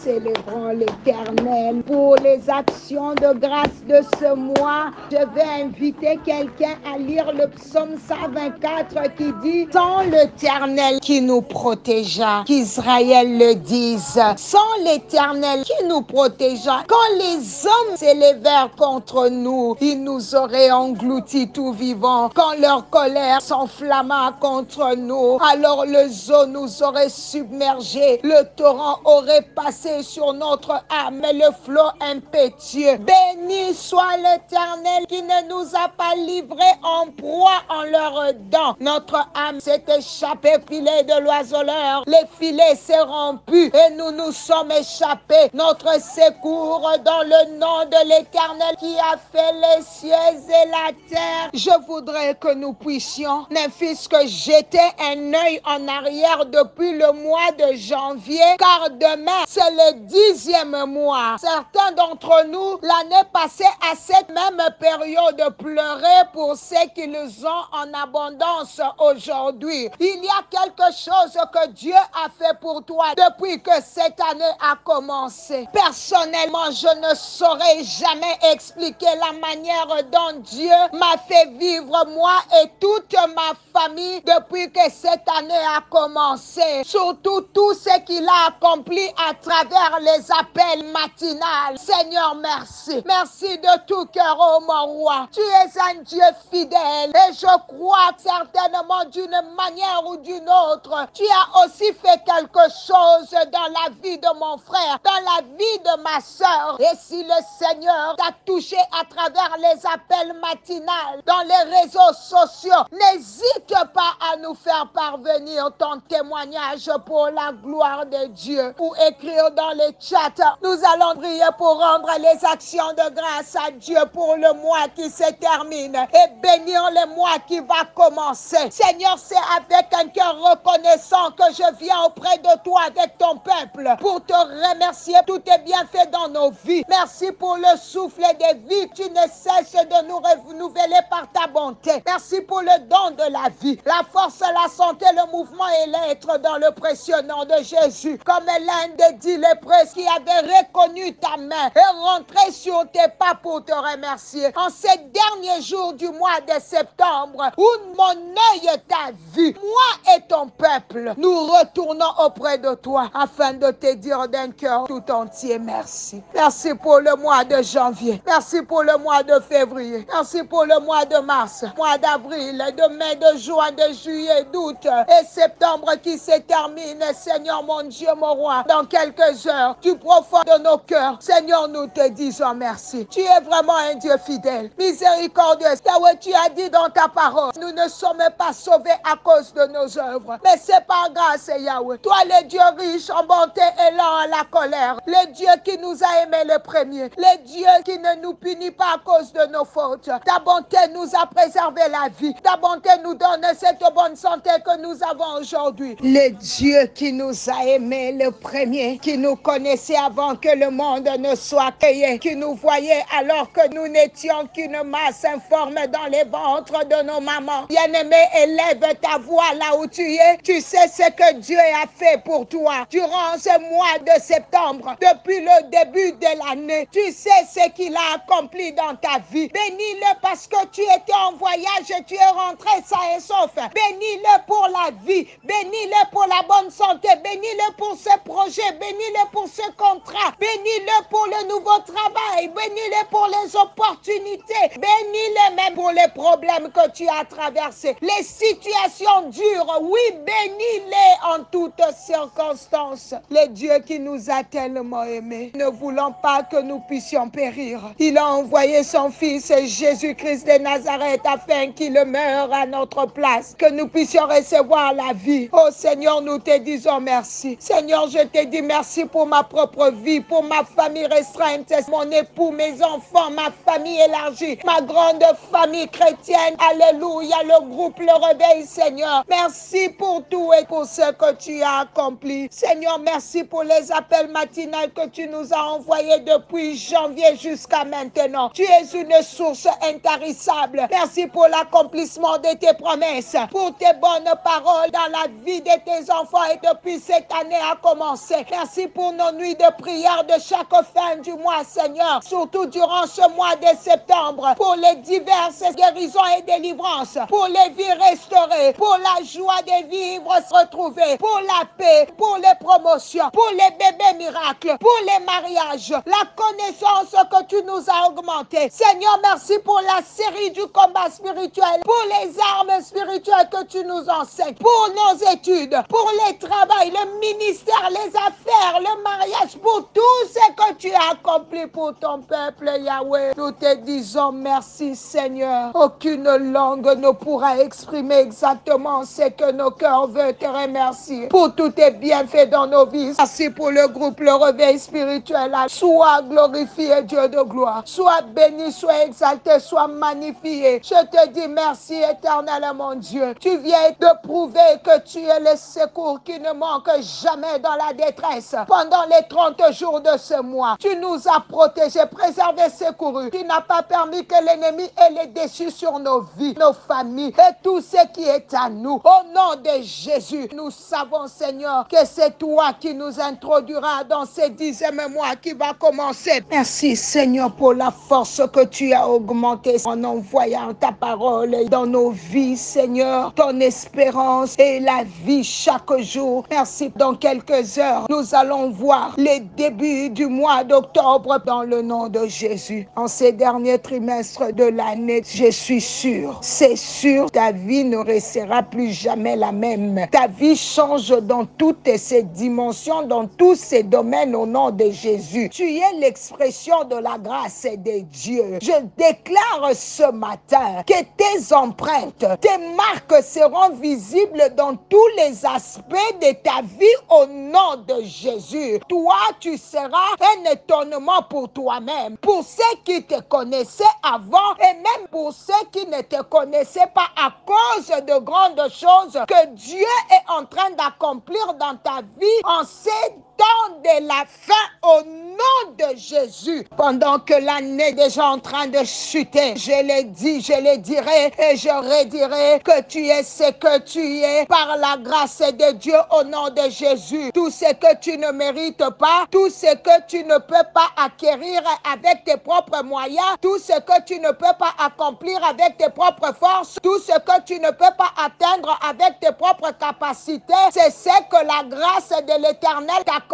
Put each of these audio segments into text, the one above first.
célébrons l'Éternel pour les actions de grâce de ce mois. Je vais inviter quelqu'un à lire le psaume 124 qui dit « Sans l'Éternel qui nous protégea », qu'Israël le dise. Sans l'Éternel qui nous protégea, quand les hommes s'élevèrent contre nous, ils nous auraient engloutis tout vivants. Quand leur colère s'enflamma contre nous, alors le zoo nous aurait submergés. Le torrent aurait passé sur notre âme, et le flot impétueux. Béni soit l'Éternel qui ne nous a pas livrés en proie en leurs dents. Notre âme s'est échappée, filet de l'oiseleur. Les filets s'est rompu et nous nous sommes échappés. Notre secours dans le nom de l'Éternel qui a fait les cieux et la terre. Je voudrais que nous puissions, ne fût-ce que jeter un œil en arrière depuis le mois de janvier, car demain c'est le 10e mois. Certains d'entre nous, l'année passée, à cette même période, pleuraient pour ceux qui les ont en abondance aujourd'hui. Il y a quelque chose que Dieu a fait pour toi depuis que cette année a commencé. Personnellement, je ne saurais jamais expliquer la manière dont Dieu m'a fait vivre, moi et toute ma famille, depuis que cette année a commencé. Surtout tout ce qu'il a accompli à travers les appels matinales. Seigneur, merci. Merci de tout cœur, oh mon roi. Tu es un Dieu fidèle et je crois certainement d'une manière ou d'une autre, tu as aussi fait quelque chose dans la vie de mon frère, dans la vie de ma soeur. Et si le Seigneur t'a touché à travers les appels matinales, dans les réseaux sociaux, n'hésite pas à nous faire parvenir ton témoignage pour la gloire de Dieu, ou écrire dans les chats. Nous allons prier pour rendre les actions de grâce à Dieu pour le mois qui se termine et bénir le mois qui va commencer. Seigneur, c'est avec un cœur reconnaissant que je viens auprès de toi avec ton peuple pour te remercier tout est bien fait dans nos vies. Merci pour le souffle des vies. Tu ne cesses de nous renouveler par ta bonté. Merci pour le don de la vie, la force, la santé, le mouvement et l'être dans le précieux nom de Jésus. Comme l'un des 10 lépreux qui avait reconnu ta main et rentré sur tes pas pour te remercier. En ces derniers jours du mois de septembre, où mon œil t'a vu, moi et ton peuple, nous retournons auprès de toi afin de te dire d'un cœur tout entier merci. Merci pour le mois de janvier. Merci pour le mois de février. Merci pour le mois de mars, mois d'avril, de mai, de juin, de juillet, d'août et septembre qui se termine. Seigneur mon Dieu, mon roi, dans quelques heures, du profond de nos cœurs, Seigneur, nous te disons merci. Tu es vraiment un Dieu fidèle, miséricordieux. Yahweh, tu as dit dans ta parole, nous ne sommes pas sauvés à cause de nos œuvres, mais c'est par grâce, Yahweh. Toi, le Dieu riche en bonté et lent à la colère, le Dieu qui nous a aimés le premier, le Dieu qui ne nous punit pas à cause de nos fautes. Ta bonté nous a préservé la vie. Ta bonté nous donne cette bonne santé que nous avons aujourd'hui. Le Dieu qui nous a aimés le premier, qui nous connaissait avant que le monde ne soit créé, qui nous voyait alors que nous n'étions qu'une masse informe dans les ventres de nos mamans. Bien-aimé, élève ta voix là où tu es. Tu sais ce que Dieu a fait pour toi durant ce mois de septembre, depuis le début de l'année. Tu sais ce qu'il a accompli dans ta vie. Bénis-le parce que tu étais en voyage et tu es rentré sain et sauf. Bénis-le pour la vie. Bénis-le pour la bonne santé. Bénis-le pour ce projet. Bénis-le pour ce contrat. Bénis-le pour le nouveau travail. Bénis-le pour les opportunités. Bénis-le même pour les problèmes que tu as traversés. Les situations dures. Oui, bénis-les en toutes circonstances. Le Dieu qui nous a tellement aimés, ne voulant pas que nous puissions périr, il a envoyé son Fils Jésus-Christ de Nazareth afin qu'il meure à notre place, que nous puissions recevoir la vie. Oh Seigneur, nous te disons merci. Seigneur, je te dis merci pour ma propre vie, pour ma famille restreinte, mon époux, mes enfants, ma famille élargie, ma grande famille chrétienne. Alléluia, le groupe Le Réveil, Seigneur. Merci pour tout et pour ce que tu as accompli. Seigneur, merci pour les appels matinaux que tu nous as envoyés depuis janvier jusqu'à maintenant. Tu es une source intarissable. Merci pour l'accomplissement de tes promesses, pour tes bonnes paroles dans la vie de tes enfants et depuis cette année a commencé. Merci pour nos nuits de prière de chaque fin du mois, Seigneur. Surtout durant ce mois de septembre, pour les diverses guérisons et délivrances, pour les vies restaurées, pour la joie de vivre retrouvée, pour la paix, pour les promotions, pour les bébés miracles, pour les mariages, la connaissance que tu nous as augmentée. Seigneur, merci pour la série du combat spirituel, pour les armes spirituelles que tu nous enseignes, pour nos études, pour les travails, le ministère, les affaires, le mariage, pour tout ce que tu as accompli pour ton peuple, Yahweh. Nous te disons merci, Seigneur. Aucune langue ne pourra exprimer exactement ce que nos cœurs veulent te remercier pour tous tes bienfaits dans nos vies. Merci pour le groupe Le Réveil Spirituel. Sois glorifié, Dieu de gloire. Sois béni, sois exalté, sois magnifié. Je te dis merci, éternel mon Dieu. Tu viens de prouver que tu es le secours qui ne manque jamais dans la détresse. Pendant les 30 jours de ce mois, tu nous as protégés, préservés, secourus. Tu n'as pas permis que l'ennemi ait les déçus sur nos vies, nos familles et tout ce qui est à nous. Au nom de Jésus, nous savons, Seigneur, que c'est toi qui nous introduira dans ce 10e mois qui va commencer. Merci, Seigneur, pour la force que tu as augmentée en envoyant ta parole dans nos vies, Seigneur, ton espérance et la vie chaque jour. Merci. Dans quelques heures, nous allons voir les débuts du mois d'octobre dans le nom de Jésus. En ces derniers trimestres de l'année, je suis sûre, c'est sûr, ta vie ne restera plus jamais la même. Ta vie change dans toutes ces dimensions, dans tous ces domaines au nom de Jésus. Tu es l'expression de la grâce de Dieu. Je déclare ce matin que tes empreintes, tes marques seront visibles dans tous les aspects de ta vie au nom de Jésus. Toi, tu seras un étonnement pour toi-même, pour ceux qui te connaissaient avant et même pour ceux qui ne te connaissaient pas à cause de grandes choses que Dieu est en train d'accomplir dans ta vie en ces temps de la fin au nom de Jésus. Pendant que l'année est déjà en train de chuter, je l'ai dit, je le dirai et je redirai que tu es ce que tu es par la grâce de Dieu au nom de Jésus. Tout ce que tu ne mérites pas, tout ce que tu ne peux pas acquérir avec tes propres moyens, tout ce que tu ne peux pas accomplir avec tes propres forces, tout ce que tu ne peux pas atteindre avec tes propres capacités, c'est ce que la grâce de l'Éternel t'accordera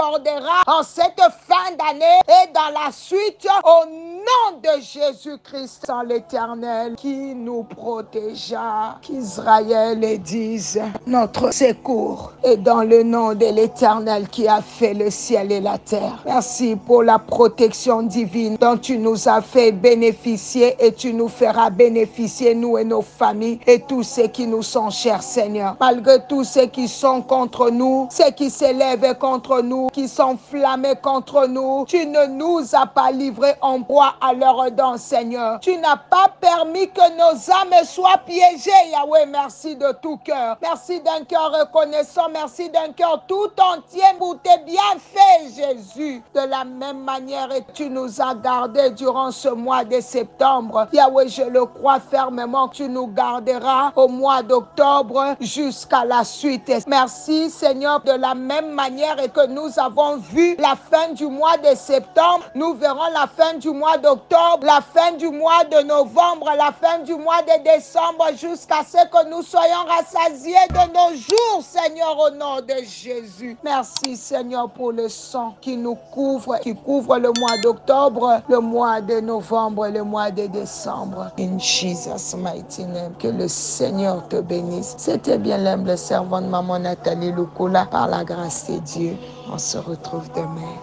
en cette fin d'année et dans la suite au nom de Jésus-Christ, en l'Éternel qui nous protégea, qu'Israël dise notre secours est dans le nom de l'Éternel qui a fait le ciel et la terre. Merci pour la protection divine dont tu nous as fait bénéficier et tu nous feras bénéficier, nous et nos familles et tous ceux qui nous sont chers, Seigneur. Malgré tous ceux qui sont contre nous, ceux qui s'élèvent contre nous, qui sont flammés contre nous, tu ne nous as pas livrés en proie à leurs dents, Seigneur. Tu n'as pas permis que nos âmes soient piégées, Yahweh. Merci de tout cœur. Merci d'un cœur reconnaissant. Merci d'un cœur tout entier pour tes bienfaits, Jésus. De la même manière, tu nous as gardés durant ce mois de septembre. Yahweh, je le crois fermement, tu nous garderas au mois d'octobre jusqu'à la suite. Merci, Seigneur, de la même manière que nous avons vu la fin du mois de septembre, nous verrons la fin du mois d'octobre, la fin du mois de novembre, la fin du mois de décembre, jusqu'à ce que nous soyons rassasiés de nos jours, Seigneur, au nom de Jésus. Merci, Seigneur, pour le sang qui nous couvre, qui couvre le mois d'octobre, le mois de novembre, le mois de décembre. In Jesus' mighty name, que le Seigneur te bénisse. C'était bien l'humble servante Maman Nathalie Lukula, par la grâce de Dieu. On se retrouve demain.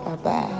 Bye bye.